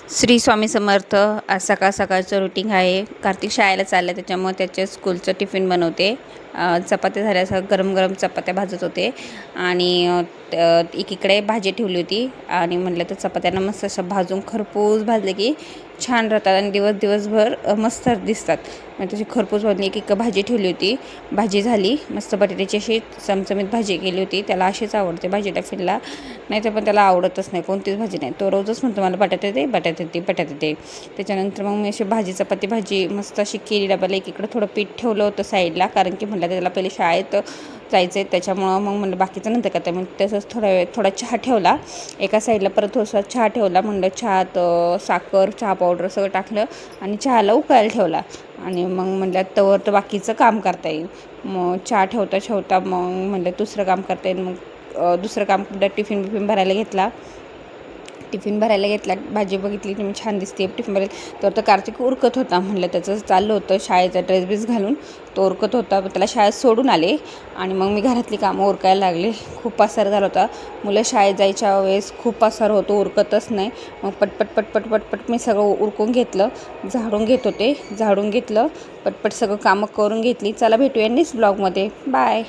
श्री स्वामी समर्थ. आज सकाळ सकाळचं रुटीन आहे. कार्तिक शाळेला चाललं त्याच्यामुळे त्याच्या स्कूलचं टिफिन बनवते. चपात्या झाल्या, असं गरम गरम चपात्या भाजत होते आणि एकीकडे भाजी ठेवली होती आणि म्हटलं तर चपात्यांना मस्त असं भाजून खरपूस भाजले की छान राहतात आणि दिवसभर मस्त दिसतात. मग त्याची खरपूस भाजली. एक भाजी ठेवली होती, भाजी झाली मस्त. बटाट्याची अशी चमचमीत भाजी केली होती. त्याला अशीच आवडते भाजी. टिफिनला नाही तर पण त्याला आवडतच नाही कोणतीच भाजी नाही. तो रोजच म्हणतो मला बटाटे दे, बटाटे दे, बटाटे दे. त्याच्यानंतर मग मी अशी भाजी चपाती भाजी मस्त अशी केली. डब्याला एकीकडे थोडं पीठ ठेवलं होतं साईडला, कारण की म्हटलं त्याला पहिले शाळेत जायचं आहे त्याच्यामुळं. मग म्हणलं बाकीचं नंतर करते. मग तसंच थोडा चहा ठेवला एका साईडला. परत थोडासा चहा ठेवला. म्हणलं चहात साखर, चहा पावडर सगळं टाकलं आणि चहाला उकळायला ठेवला. आणि मग म्हणलं तवर तर बाकीचं काम करता येईल. मग चहा ठेवता मग म्हणलं दुसरं काम करता येईल. मग दुसरं काम टिफिन भरायला घेतला. भाजी बघितली तुम्ही छान दिसते. टिफिन भरायला तर कार्तिक उरकत होता. म्हणलं त्याचं चाललं होतं शाळेचा ड्रेस घालून तो उरकत होता. त्याला शाळेत सोडून आले आणि मग मी घरातली कामं उरकायला लागले. खूप पसार झाला होता. मुलं शाळेत जायच्या वेळेस खूप पसार होतो, उरकतच नाही. मग पटपट मी सगळं उरकून घेतलं. झाडून घेतलं. पटपट सगळं कामं करून घेतली. चला भेटूया नेक्स्ट ब्लॉगमध्ये. बाय.